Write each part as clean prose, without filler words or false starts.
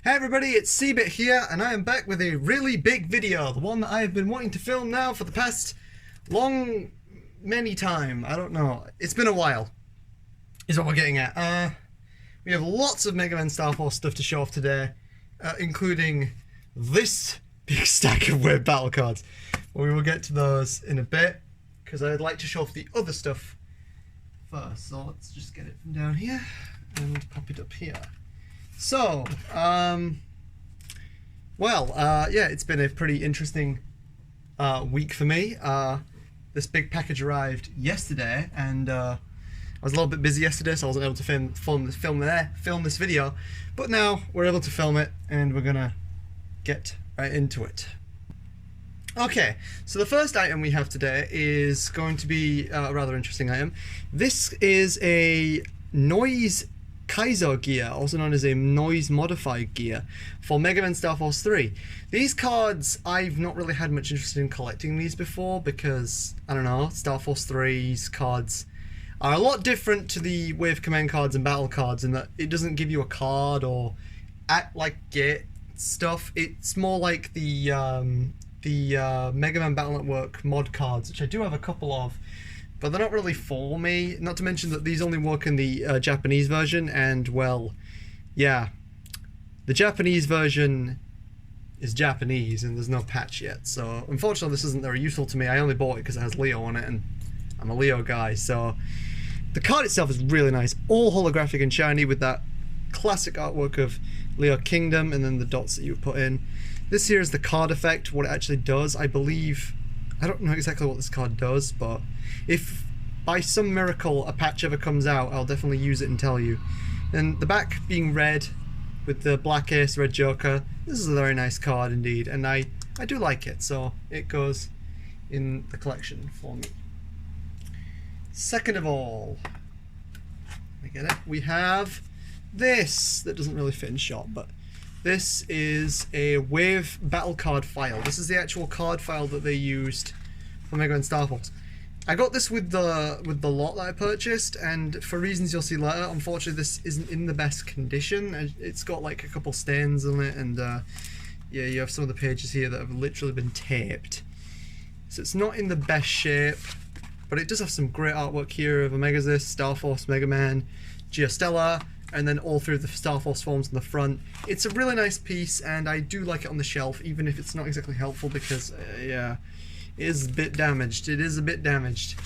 Hey everybody, it's Seabit here, and I am back with a really big video, the one that I have been wanting to film now for the past many time. I don't know. It's been a while, is what we're getting at. We have lots of Mega Man Starforce stuff to show off today, including this big stack of weird battle cards. Well, we will get to those in a bit, because I'd like to show off the other stuff first. So let's just get it from down here and pop it up here. So, yeah, it's been a pretty interesting week for me. This big package arrived yesterday, and I was a little bit busy yesterday, so I wasn't able to film this video. But now we're able to film it, and we're gonna get right into it. Okay, so the first item we have today is going to be a rather interesting item. This is a noise Kaizo gear, also known as a noise modified gear, for Mega Man Starforce 3. These cards, I've not really had much interest in collecting these before because, I don't know, Starforce 3's cards are a lot different to the Wave Command cards and battle cards in that it doesn't give you a card or act like gate stuff. It's more like the Mega Man Battle Network mod cards, which I do have a couple of, but they're not really for me. Not to mention that these only work in the Japanese version, and well, yeah, the Japanese version is Japanese and there's no patch yet, so unfortunately this isn't very useful to me. I only bought it because it has Leo on it and I'm a Leo guy. So the card itself is really nice, all holographic and shiny with that classic artwork of Leo Kingdom and then the dots that you put in. This here is the card effect, what it actually does. I believe, I don't know exactly what this card does, but if by some miracle a patch ever comes out, I'll definitely use it and tell you. And the back being red with the black ace, red joker, this is a very nice card indeed, and I do like it, so it goes in the collection for me. Second of all, I get it, we have this that doesn't really fit in shot, but this is a Wave battle card file. This is the actual card file that they used for Mega Man Starforce. I got this with the lot that I purchased, and for reasons you'll see later, unfortunately this isn't in the best condition. It's got like a couple stains on it, and yeah, you have some of the pages here that have literally been taped. So it's not in the best shape, but it does have some great artwork here of Omegazis, Starforce, Mega Man, Geostella, and then all through the Starforce forms on the front. It's a really nice piece, and I do like it on the shelf, even if it's not exactly helpful because, yeah, it is a bit damaged. It is a bit damaged.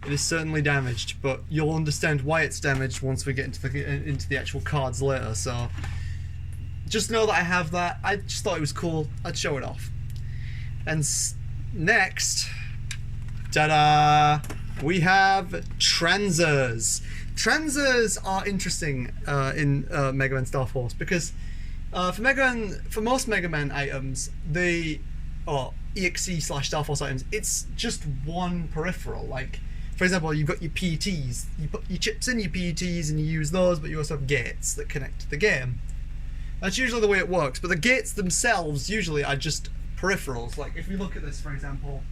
It is certainly damaged, but you'll understand why it's damaged once we get into the actual cards later, so just know that I have that. I just thought it was cool. I'd show it off. And next, ta-da! We have Transers. Transers are interesting in Mega Man Starforce because for most Mega Man items, EXE/Starforce items, it's just one peripheral. Like, for example, you've got your PETs. You put your chips in your PETs and you use those, but you also have gates that connect to the game. That's usually the way it works, but the gates themselves usually are just peripherals. Like, if we look at this, for example,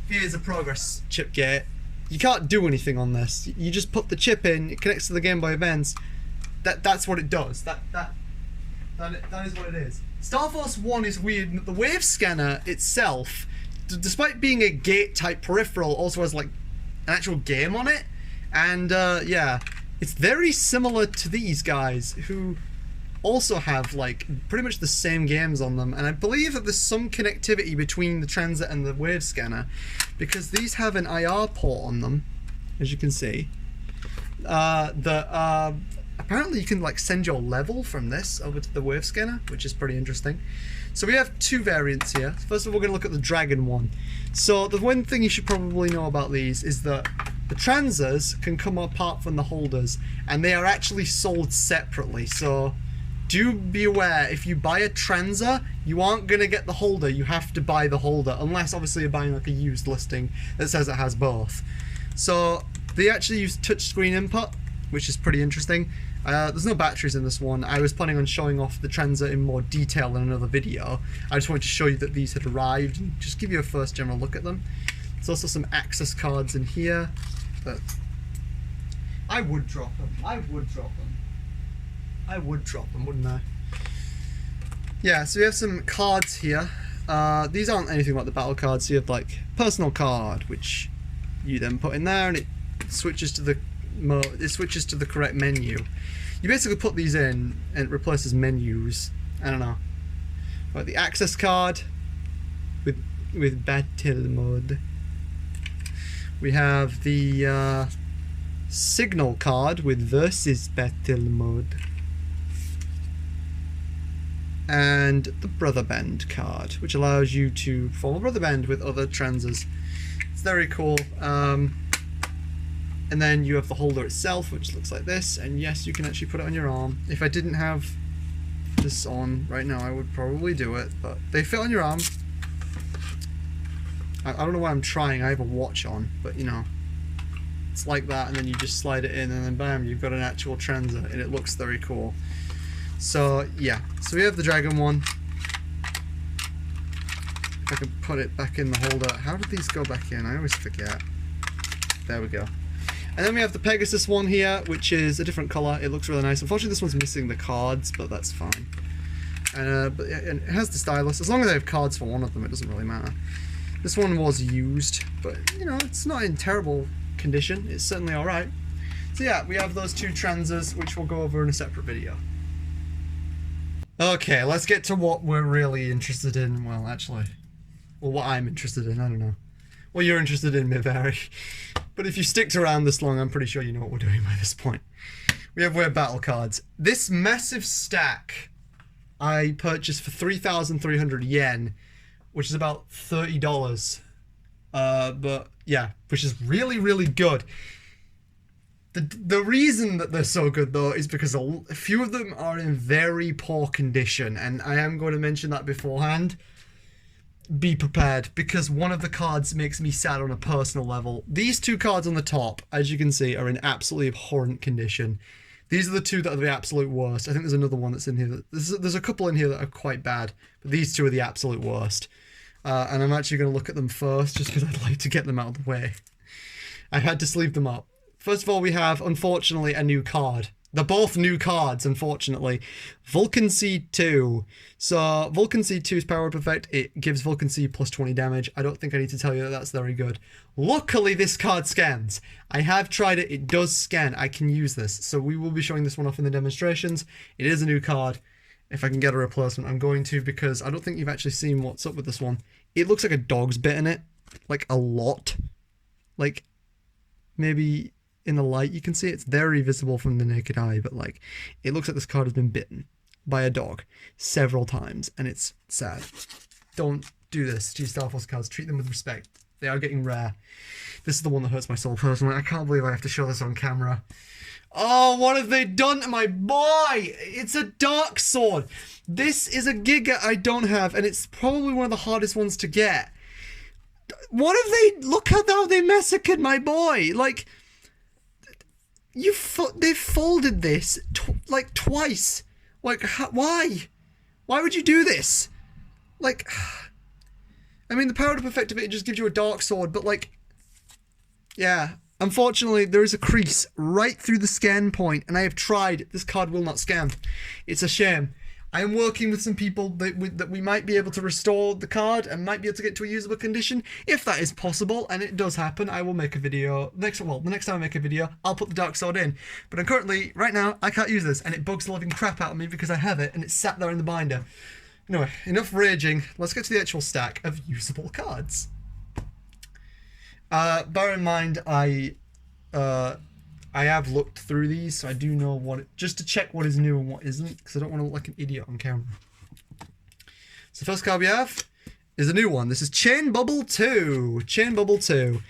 here's a progress chip gate. You can't do anything on this. You just put the chip in, it connects to the Game Boy Advance. That's what it does. That is what it is. Starforce 1 is weird. The wave scanner itself, despite being a gate type peripheral, also has like an actual game on it. And yeah, it's very similar to these guys who also have like pretty much the same games on them, and I believe that there's some connectivity between the transit and the wave scanner because these have an IR port on them, as you can see. Apparently you can like send your level from this over to the wave scanner, which is pretty interesting. So we have two variants here. First of all, we're going to look at the dragon one. So the one thing you should probably know about these is that the transers can come apart from the holders, and they are actually sold separately. So do be aware, if you buy a transer, you aren't going to get the holder. You have to buy the holder, unless obviously you're buying like a used listing that says it has both. So they actually use touchscreen input, which is pretty interesting. There's no batteries in this one. I was planning on showing off the transer in more detail in another video. I just wanted to show you that these had arrived and just give you a first general look at them. There's also some access cards in here, but I would drop them. I would drop them, wouldn't I? Yeah, so we have some cards here. These aren't anything like the battle cards. So you have like personal card, which you then put in there, and it switches to the correct menu. You basically put these in, and it replaces menus. I don't know. But the access card with battle mode. We have the signal card with versus battle mode. And the brother band card, which allows you to form a brother band with other transers. It's very cool. And then you have the holder itself, which looks like this, and yes, you can actually put it on your arm. If I didn't have this on right now, I would probably do it, but they fit on your arm. I don't know why I'm trying. I have a watch on, but you know, it's like that, and then you just slide it in, and then bam, you've got an actual transer, and it looks very cool. So yeah, so we have the dragon one. If I can put it back in the holder. How did these go back in? I always forget. There we go. And then we have the Pegasus one here, which is a different colour. It looks really nice. Unfortunately, this one's missing the cards, but that's fine. But it has the stylus. As long as they have cards for one of them, it doesn't really matter. This one was used, but you know, it's not in terrible condition. It's certainly alright. So yeah, we have those two transers, which we'll go over in a separate video. Okay, let's get to what we're really interested in. Well, actually, what I'm interested in, I don't know. What you're interested in may vary. But if you sticked around this long, I'm pretty sure you know what we're doing by this point. We have weird battle cards. This massive stack I purchased for 3,300 yen, which is about $30. But yeah, which is really, really good. The reason that they're so good, though, is because a few of them are in very poor condition, and I am going to mention that beforehand. Be prepared, because one of the cards makes me sad on a personal level. These two cards on the top, as you can see, are in absolutely abhorrent condition. These are the two that are the absolute worst. I think there's another one that's in here. There's a couple in here that are quite bad, but these two are the absolute worst. And I'm actually going to look at them first, just because I'd like to get them out of the way. I had to sleeve them up. First of all, we have, unfortunately, a new card. They're both new cards, unfortunately. Vulcan Seed 2. So, Vulcan Seed 2's power up effect. It gives Vulcan Seed plus 20 damage. I don't think I need to tell you that that's very good. Luckily, this card scans. I have tried it. It does scan. I can use this. So, we will be showing this one off in the demonstrations. It is a new card. If I can get a replacement, I'm going to, because I don't think you've actually seen what's up with this one. It looks like a dog's bitten it. Like, a lot. Like, maybe in the light you can see it's very visible from the naked eye, but like, it looks like this card has been bitten by a dog several times, and it's sad. Don't do this to your Starforce cards. Treat them with respect. They are getting rare. This is the one that hurts my soul personally. I can't believe I have to show this on camera. Oh, what have they done to my boy? It's a dark sword. This is a Giga I don't have, and it's probably one of the hardest ones to get. What have they... Look at how they massacred my boy. Like, they've folded this like twice. Like, why? Why would you do this? Like, I mean, the power up effect of it just gives you a dark sword, but like, yeah. Unfortunately, there is a crease right through the scan point, and I have tried. This card will not scan. It's a shame. I am working with some people that we might be able to restore the card and might be able to get to a usable condition. If that is possible, and it does happen, I will make a video. The next time I make a video, I'll put the dark sword in. But I'm currently, right now, I can't use this, and it bugs the living crap out of me because I have it, and it's sat there in the binder. Anyway, enough raging. Let's get to the actual stack of usable cards. Bear in mind, I have looked through these, so I do know just to check what is new and what isn't, because I don't want to look like an idiot on camera. So the first card we have is a new one. This is Chain Bubble 2. Chain Bubble 2.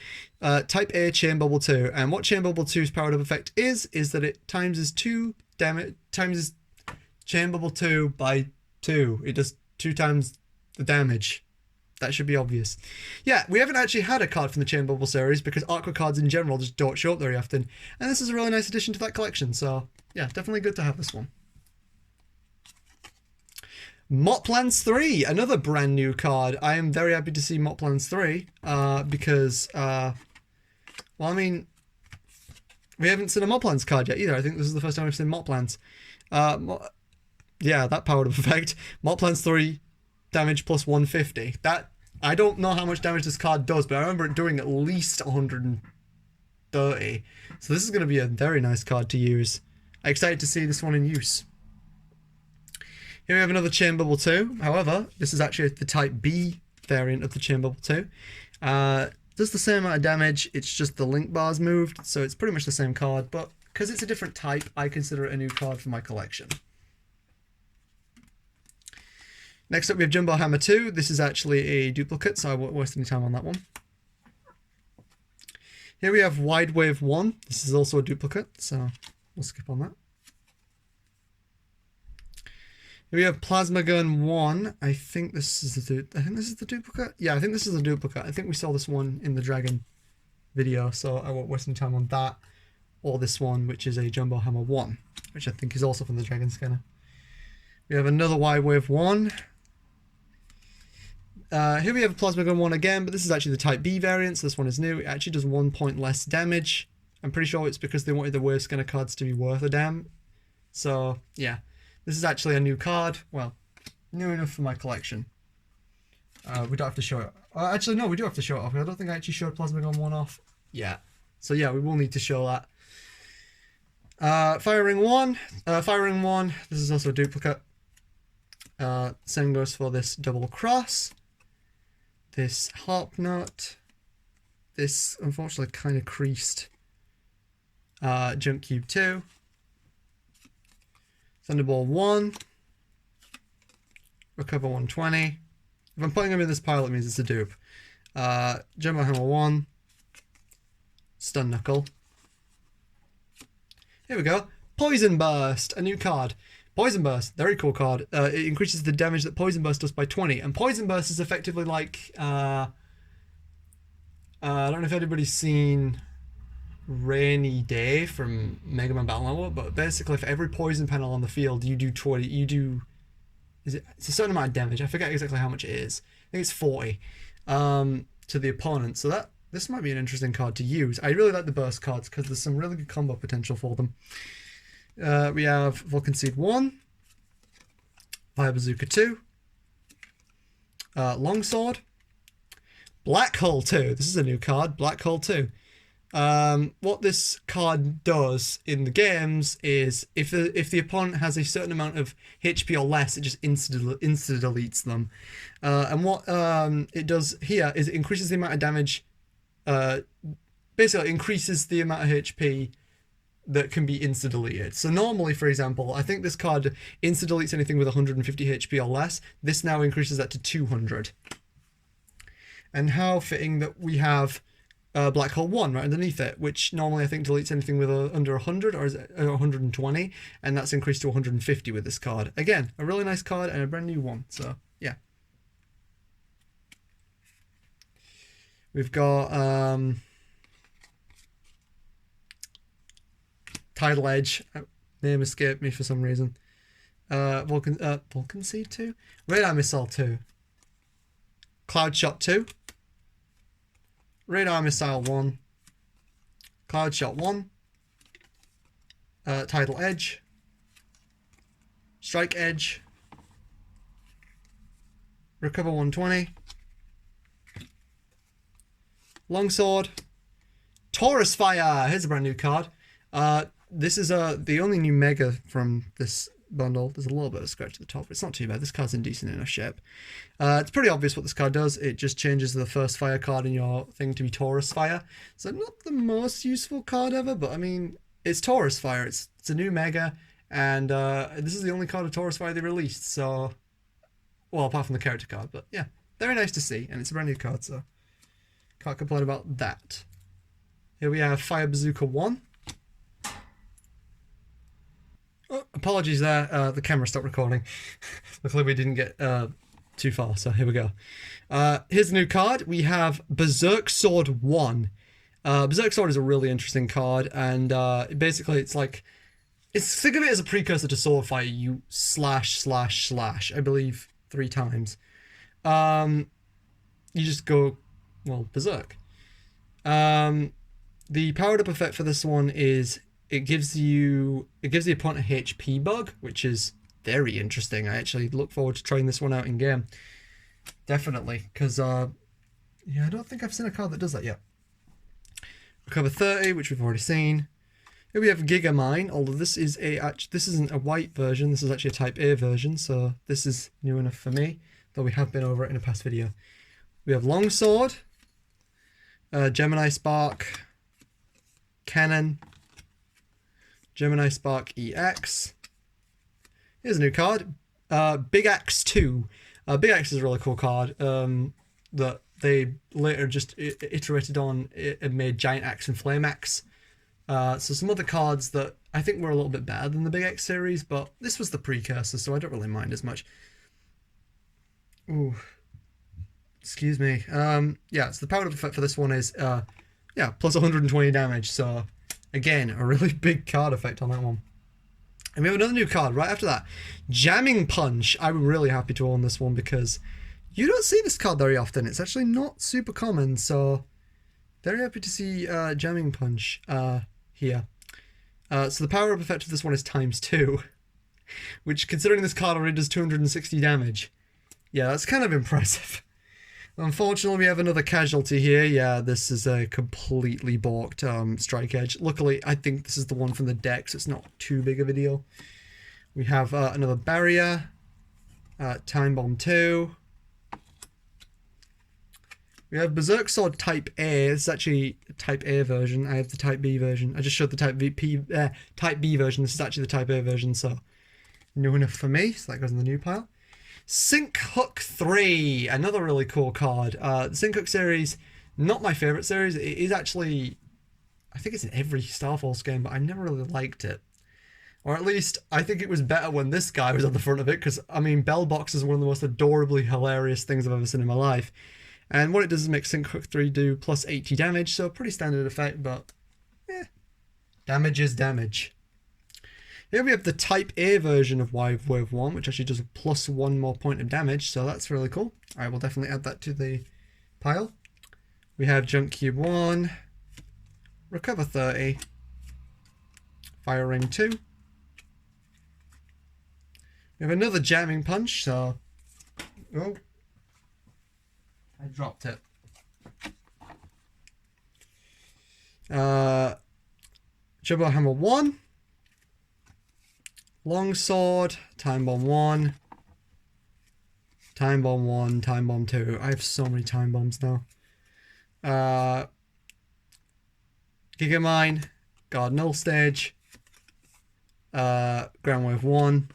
Type A Chain Bubble 2. And what Chain Bubble 2's powered up effect is that it times 2 damage, times Chain Bubble 2 by 2. It does 2 times the damage. That should be obvious. Yeah, we haven't actually had a card from the Chain Bubble series because Aqua cards in general just don't show up very often. And this is a really nice addition to that collection, so yeah, definitely good to have this one. Moplands 3, another brand new card. I am very happy to see Moplands 3 because, well, I mean, we haven't seen a Moplands card yet either. I think this is the first time we've seen Moplands. yeah, that powered up effect. Mop plants 3 damage plus 150. That, I don't know how much damage this card does, but I remember it doing at least 130. So this is going to be a very nice card to use. I'm excited to see this one in use. Here we have another Chain Bubble 2. However, this is actually the Type B variant of the Chain Bubble 2. Does the same amount of damage, it's just the link bars moved, so it's pretty much the same card, but because it's a different type, I consider it a new card for my collection. Next up we have Jumbo Hammer 2. This is actually a duplicate, so I won't waste any time on that one. Here we have Wide Wave 1. This is also a duplicate, so we'll skip on that. Here we have Plasma Gun 1. I think this is the duplicate. Yeah, I think this is a duplicate. I think we saw this one in the Dragon video, so I won't waste any time on that. Or this one, which is a Jumbo Hammer 1, which I think is also from the Dragon scanner. We have another Wide Wave 1. Here we have Plasma Gun 1 again, but this is actually the Type B variant, so this one is new. It actually does 1 point less damage. I'm pretty sure it's because they wanted the wave scanner cards to be worth a damn. So, yeah. This is actually a new card. Well, new enough for my collection. We don't have to show it. Actually, no, we do have to show it off. I don't think I actually showed Plasma Gun 1 off yet. So, yeah, we will need to show that. Fire Ring 1. Fire Ring 1. This is also a duplicate. Same goes for this Double Cross. This Harp Nut. This, unfortunately, kind of creased Jump Cube 2. Thunderball 1. Recover 120. If I'm putting them in this pile, it means it's a dupe. Jumbo Hammer 1. Stun Knuckle. Here we go. Poison Burst, a new card. Poison Burst, very cool card. It increases the damage that Poison Burst does by 20. And Poison Burst is effectively like... I don't know if anybody's seen Rainy Day from Mega Man Battle Network, but basically for every poison panel on the field, you do 20... It's a certain amount of damage. I forget exactly how much it is. I think it's 40 to the opponent. So this might be an interesting card to use. I really like the burst cards because there's some really good combo potential for them. We have Vulcan Seed 1, Fire Bazooka 2, Longsword, Black Hole 2. This is a new card, Black Hole 2. What this card does in the games is if the opponent has a certain amount of HP or less, it just insta-deletes them. And what it does here is it increases the amount of damage. Basically, it increases the amount of HP that can be insta-deleted. So normally, for example, I think this card insta-deletes anything with 150 HP or less. This now increases that to 200. And how fitting that we have Black Hole 1 right underneath it, which normally I think deletes anything with under 100 or is it 120, and that's increased to 150 with this card. Again, a really nice card and a brand new one, so yeah. We've got Tidal Edge, name escaped me for some reason. Vulcan Seed 2? Radar Missile 2. Cloud Shot 2. Radar Missile 1. Cloud Shot 1. Tidal Edge. Strike Edge. Recover 120. Longsword. Taurus Fire! Here's a brand new card. This is the only new Mega from this bundle. There's a little bit of scratch at the top. It's not too bad. This card's in decent enough shape. It's pretty obvious what this card does. It just changes the first fire card in your thing to be Taurus Fire. So not the most useful card ever, but I mean, it's Taurus Fire. It's a new Mega, and this is the only card of Taurus Fire they released. So, well, apart from the character card, but yeah, very nice to see, and it's a brand new card, so can't complain about that. Here we have Fire Bazooka 1. Oh, apologies there, the camera stopped recording. Luckily we didn't get too far, so here we go. Here's a new card. We have Berserk Sword 1. Berserk Sword is a really interesting card, and basically it's like... think of it as a precursor to Sword Fighter. You slash, I believe 3 times. You just go, well, Berserk. The powered up effect for this one is... It gives the opponent a HP bug, which is very interesting. I actually look forward to trying this one out in game. Definitely, because yeah, I don't think I've seen a card that does that yet. Recover 30, which we've already seen. Here we have Gigamine, although this isn't a white version, this is actually a Type A version, so this is new enough for me, though we have been over it in a past video. We have Longsword, Gemini Spark, Cannon, Gemini Spark EX. Here's a new card, Big Axe 2. Big Axe is a really cool card that they later just iterated on and made Giant Axe and Flame Axe. So some other cards that I think were a little bit better than the Big X series, but this was the precursor, so I don't really mind as much. Ooh. Excuse me. Yeah, so the power up effect for this one is, yeah, plus 120 damage, so again, a really big card effect on that one. And we have another new card right after that. Jamming Punch. I'm really happy to own this one because you don't see this card very often. It's actually not super common, so very happy to see Jamming Punch here. So the power-up effect of this one is ×2, which, considering this card already does 260 damage, yeah, that's kind of impressive. Unfortunately, we have another casualty here. Yeah, this is a completely balked Strike Edge. Luckily, I think this is the one from the deck, so it's not too big of a deal. We have another Barrier, Time Bomb 2. We have Berserk Sword Type A. It's actually a Type A version. I have the Type B version. I just showed the Type B version. This is actually the Type A version, so new enough for me. So that goes in the new pile. Sink Hook 3. Another really cool card. The Sink Hook series, not my favourite series. It is actually, I think it's in every Starforce game, but I never really liked it. Or at least, I think it was better when this guy was on the front of it, because, I mean, Bellbox is one of the most adorably hilarious things I've ever seen in my life. And what it does is make Sink Hook 3 do plus 80 damage, so pretty standard effect, but damage is damage. Here we have the Type A version of Wave 1, which actually does a +1 more point of damage, so that's really cool. I will definitely add that to the pile. We have Junk Cube 1, Recover 30, Fire Ring 2. We have another Jamming Punch, so... Oh. I dropped it. Jumbo Hammer 1. Longsword. Time Bomb 1. Time Bomb 1. Time Bomb 2. I have so many Time Bombs now. Gigamine. Guard Null Stage. Ground Wave 1.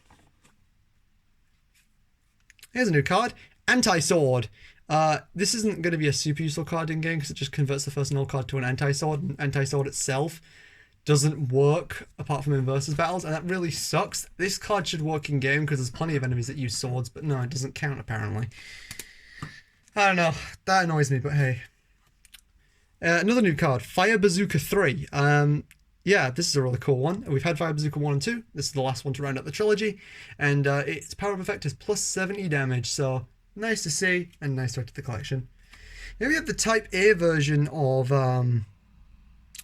Here's a new card. Anti-Sword. This isn't going to be a super useful card in game because it just converts the first null card to an anti-sword, and anti-sword itself doesn't work apart from in versus battles, and that really sucks. This card should work in game because there's plenty of enemies that use swords, but no, it doesn't count apparently. I don't know, that annoys me, but hey. Another new card, Fire Bazooka 3. Yeah, this is a really cool one. We've had Fire Bazooka 1 and 2. This is the last one to round out the trilogy, and its power of effect is plus 70 damage, so nice to see, and nice to add to the collection. Here we have the Type A version of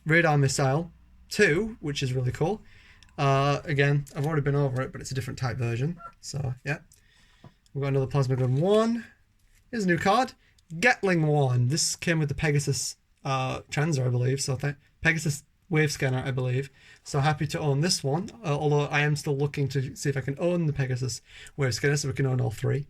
Radar Missile 2, which is really cool. Again, I've already been over it, but it's a different type version. So, yeah. We've got another Plasma Gun 1. Here's a new card. Gatling 1. This came with the Pegasus Transer, I believe. So, Pegasus Wave Scanner, I believe. So, happy to own this one. Although, I am still looking to see if I can own the Pegasus Wave Scanner, so we can own all 3.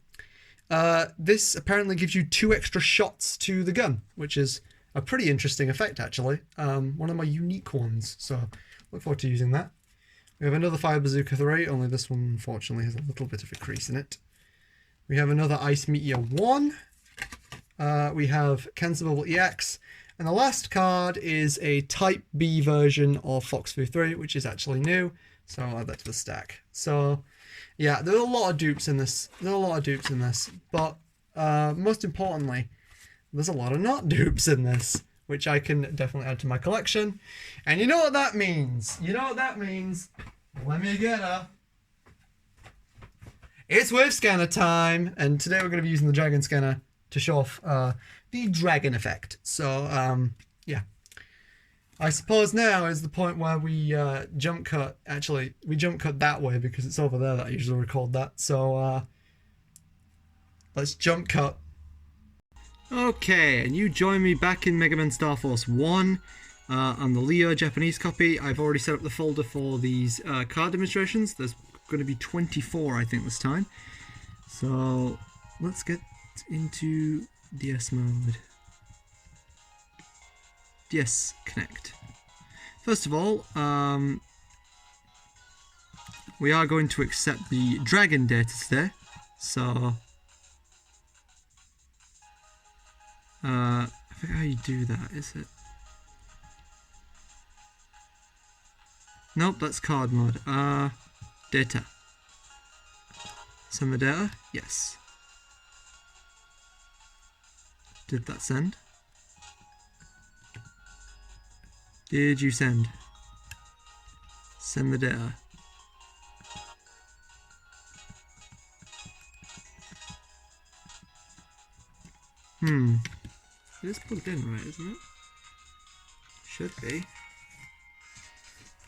This apparently gives you 2 extra shots to the gun, which is a pretty interesting effect, actually. One of my unique ones, so look forward to using that. We have another Fire Bazooka 3, only this one, unfortunately, has a little bit of a crease in it. We have another Ice Meteor 1. We have Cancer Bubble EX. And the last card is a Type B version of Foxfu 3, which is actually new, so I'll add that to the stack. So, yeah, there are a lot of dupes in this. But most importantly, there's a lot of not dupes in this, which I can definitely add to my collection. And you know what that means? Let me get her. It's Wave Scanner time, and today we're going to be using the Dragon Scanner to show off the Dragon effect. So, yeah. I suppose now is the point where we jump cut. Actually, we jump cut that way because it's over there that I usually record that. So let's jump cut. Okay, and you join me back in Mega Man Starforce 1 on the Leo Japanese copy. I've already set up the folder for these card demonstrations. There's going to be 24, I think, this time. So let's get into DS mode. DS Connect. First of all, we are going to accept the dragon data today. So I forget how you do that, is it? Nope, that's card mode. Data. Send the data? Yes. Did that send? Did you send? Send the data. It is plugged in, right, isn't it? Should be.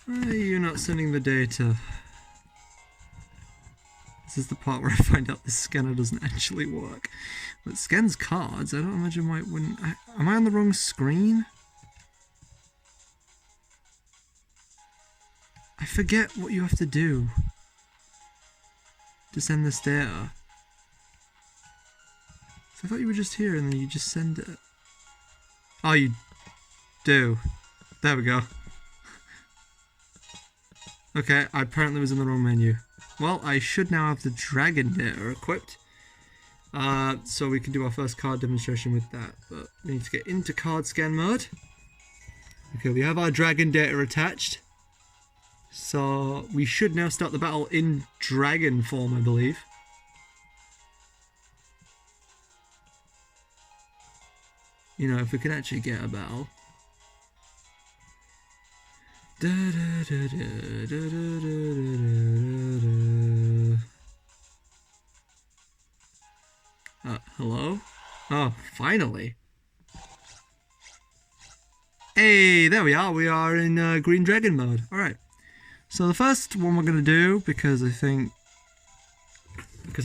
Why are you not sending the data? This is the part where I find out this scanner doesn't actually work. But it scans cards. I don't imagine why it wouldn't. Am I on the wrong screen? I forget what you have to do to send this data. So I thought you were just here and then you just send it. Oh, you do. There we go. Okay, I apparently was in the wrong menu. Well, I should now have the dragon data equipped. So we can do our first card demonstration with that. But we need to get into card scan mode. Okay, we have our dragon data attached. So we should now start the battle in dragon form, I believe. You know, if we can actually get a battle. Hello? Oh, finally. Hey, there we are. We are in Green Dragon mode. Alright. So the first one we're going to do, because I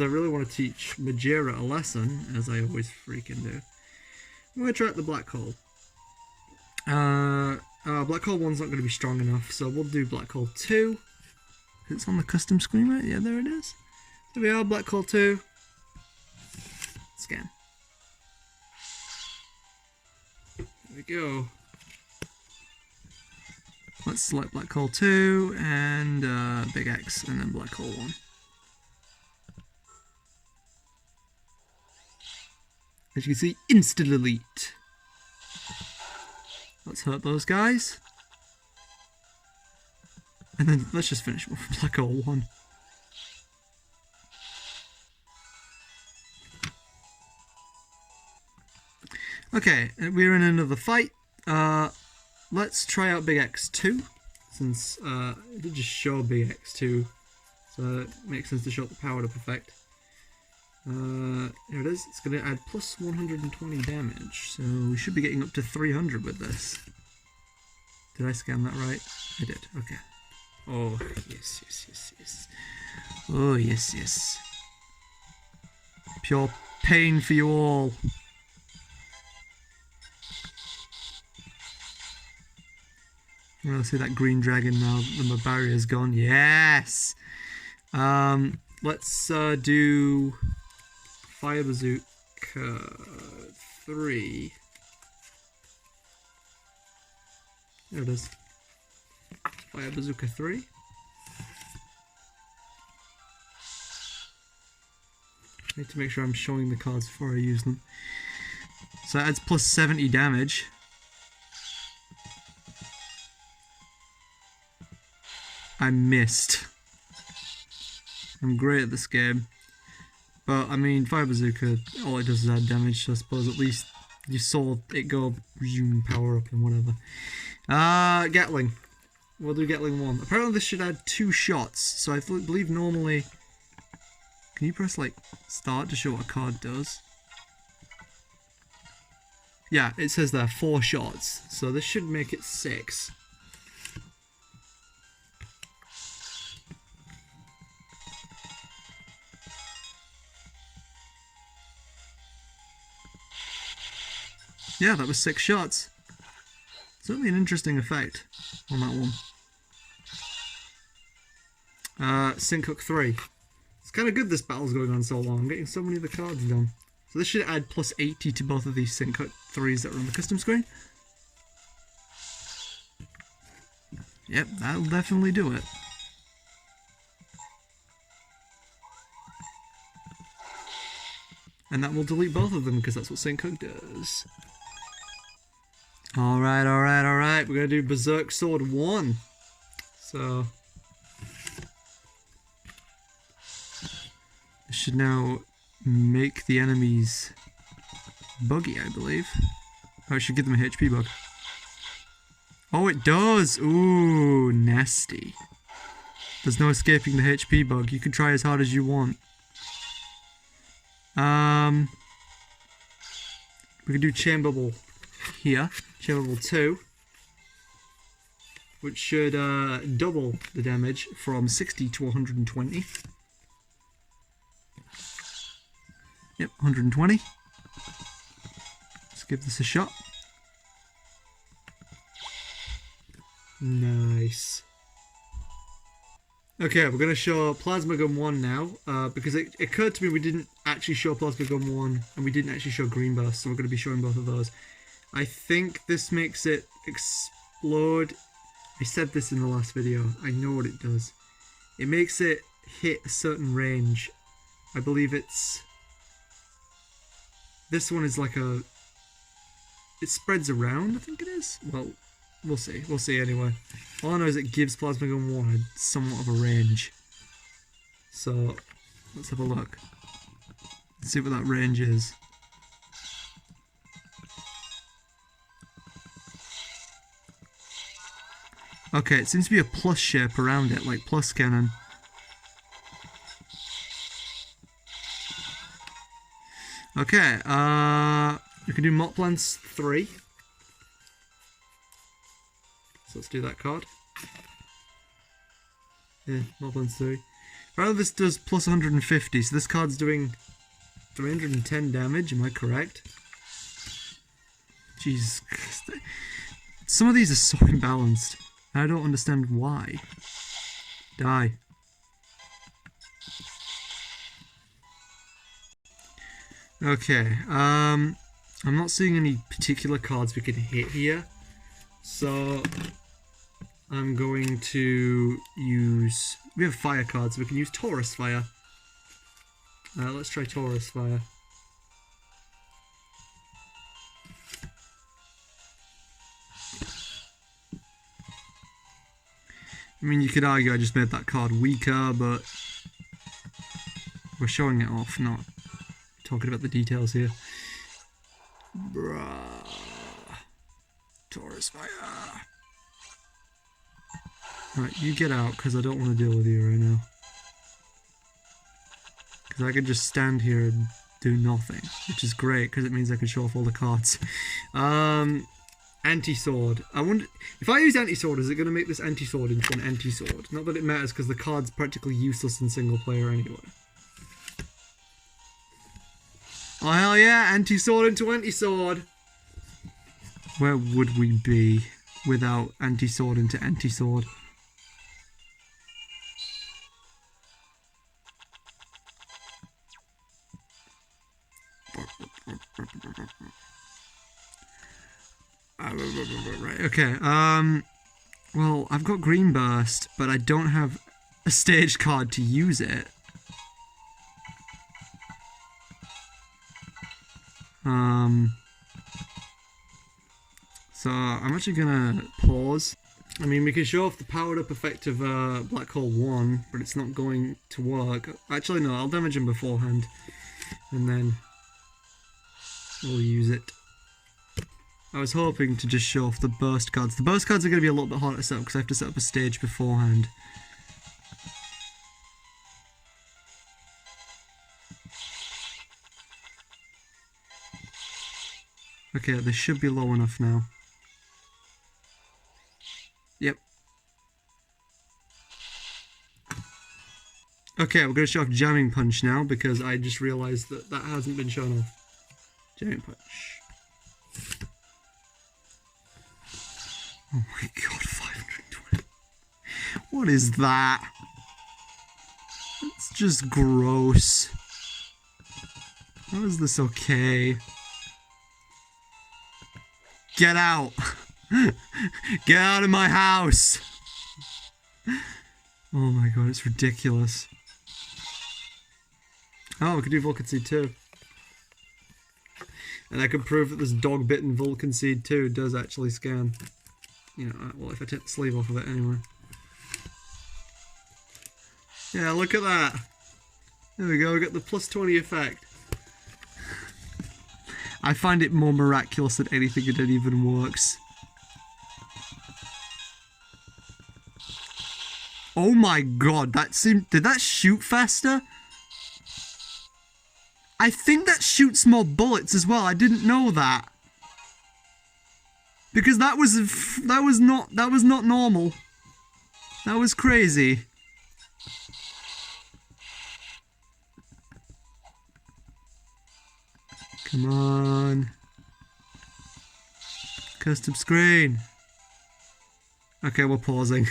really want to teach Majira a lesson, as I always freaking do. I'm going to try out the Black Hole. Black Hole 1's not going to be strong enough, so we'll do Black Hole 2. It's on the custom screen, right? Yeah, there it is. There we are, Black Hole 2. Scan. There we go. Let's select Black Hole 2 and Big X and then Black Hole 1. As you can see, instant elite. Let's hurt those guys. And then let's just finish with Black Hole 1. Okay, we're in another fight. Let's try out Big X2, since it did just show Big X2, so it makes sense to show the power up effect. Here it is. It's going to add plus 120 damage, so we should be getting up to 300 with this. Did I scan that right? I did. Okay. Oh, yes, yes, yes, yes. Oh, yes, yes. Pure pain for you all. I'm gonna see that green dragon now that my barrier's gone. Yes! Let's do Fire Bazooka 3. There it is. Fire Bazooka 3. Need to make sure I'm showing the cards before I use them. So that adds plus 70 damage. I missed. I'm great at this game. But, I mean, Fire Bazooka, all it does is add damage, so I suppose at least you saw it go zoom, power up and whatever. Gatling. We'll do Gatling 1. Apparently this should add 2 shots, so I believe normally... Can you press, like, start to show what a card does? Yeah, it says there 4 shots, so this should make it 6. Yeah, that was 6 shots. Certainly an interesting effect on that one. Sync Hook 3. It's kind of good this battle's going on so long. I'm getting so many of the cards done. So this should add plus 80 to both of these Sync Hook 3s that are on the custom screen. Yep, that'll definitely do it. And that will delete both of them because that's what Sync Hook does. Alright, alright, alright. We're going to do Berserk Sword 1. So this should now make the enemies buggy, I believe. Oh, it should give them a HP bug. Oh, it does! Ooh, nasty. There's no escaping the HP bug. You can try as hard as you want. We can do Chain Bubble here. Chain Bubble 2. Which should double the damage from 60 to 120. Yep, 120. Let's give this a shot. Nice. Okay, we're going to show Plasma Gun 1 now, because it occurred to me we didn't actually show Plasma Gun 1, and we didn't actually show Green Burst, so we're going to be showing both of those. I think this makes it explode. I said this in the last video, I know what it does. It makes it hit a certain range. I believe it's... This one is like a... It spreads around, I think it is? Well, we'll see. We'll see anyway. All I know is it gives Plasma Gun 1 somewhat of a range. So, let's have a look. Let's see what that range is. Okay, it seems to be a plus shape around it, like plus cannon. Okay, we can do Mop Lance 3. So let's do that card. Yeah, Mop Lance 3. Apparently this does plus 150, so this card's doing 310 damage, am I correct? Jesus Christ. Some of these are so imbalanced. I don't understand why. Die. Okay, I'm not seeing any particular cards we can hit here, so I'm going to use... We have fire cards, so we can use Taurus Fire. Let's try Taurus Fire. I mean, you could argue I just made that card weaker, but we're showing it off, not talking about the details here. Bruh. Taurus Fire. Alright, you get out, because I don't want to deal with you right now. Because I could just stand here and do nothing, which is great, because it means I can show off all the cards. Anti-sword. I wonder if I use anti-sword, is it going to make this anti-sword into an anti-sword? Not that it matters because the card's practically useless in single player anyway. Oh hell yeah, anti-sword into anti-sword. Where would we be without anti-sword into anti-sword? Right, okay, well, I've got Green Burst, but I don't have a stage card to use it. So I'm actually gonna pause. I mean, we can show off the powered up effect of Black Hole 1, but it's not going to work. Actually, no, I'll damage him beforehand, and then we'll use it. I was hoping to just show off the burst cards. The burst cards are going to be a little bit harder to set up because I have to set up a stage beforehand. Okay, this should be low enough now. Yep. Okay, we're going to show off Jamming Punch now, because I just realised that that hasn't been shown off. Jamming Punch. Oh my god, 520. What is that? It's just gross. How is this okay? Get out! Get out of my house! Oh my god, it's ridiculous. Oh, we could do Vulcan Seed too. And I can prove that this dog-bitten Vulcan Seed 2 does actually scan. You know, well, if I take the sleeve off of it anyway. Yeah, look at that. There we go, we got the +20 effect. I find it more miraculous than anything that even works. Oh my god, that seemed... Did that shoot faster? I think that shoots more bullets as well. I didn't know that. Because that was not normal. That was crazy. Come on. Custom screen. Okay, we're pausing.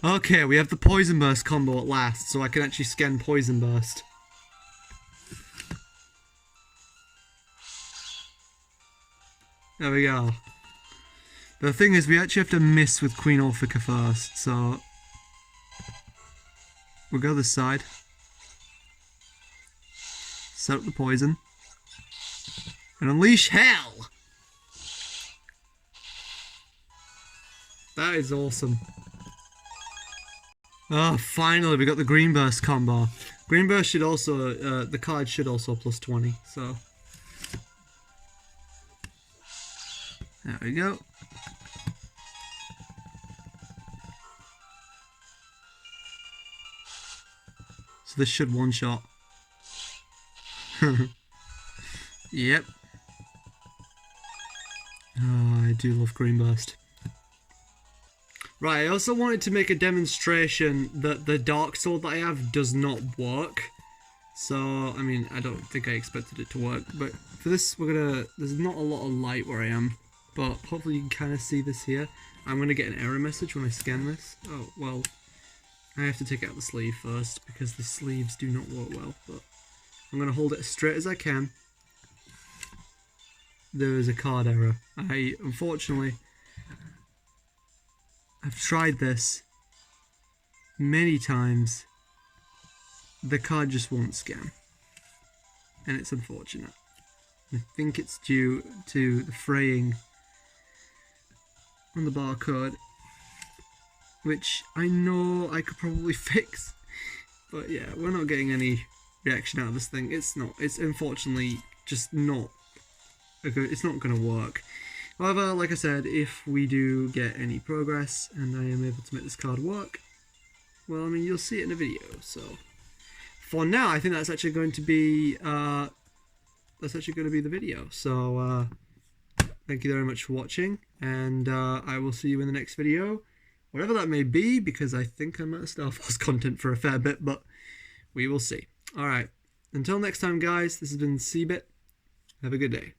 Okay, we have the Poison Burst combo at last, so I can actually scan Poison Burst. There we go. The thing is, we actually have to miss with Queen Orphica first, so... We'll go this side. Set up the poison. And unleash hell! That is awesome. Oh, finally, we got the Green Burst combo. Green Burst should also, the card should also +20, so... There we go. So this should one-shot. Yep. Oh, I do love Green Burst. Right, I also wanted to make a demonstration that the Dark Sword that I have does not work. So, I mean, I don't think I expected it to work, but for this, there's not a lot of light where I am, but hopefully you can kind of see this here. I'm gonna get an error message when I scan this. Oh, well, I have to take out the sleeve first, because the sleeves do not work well, but I'm gonna hold it as straight as I can. There is a card error. Unfortunately, I've tried this many times. The card just won't scan. And it's unfortunate. I think it's due to the fraying on the barcode, which I know I could probably fix. But yeah, we're not getting any reaction out of this thing. It's unfortunately just not it's not going to work. However, like I said, if we do get any progress and I am able to make this card work, well, I mean, you'll see it in a video. So for now, I think that's actually going to be the video. So thank you very much for watching, and I will see you in the next video, whatever that may be, because I think I'm out of Starforce content for a fair bit, but we will see. Alright, until next time, guys, this has been Seabit. Have a good day.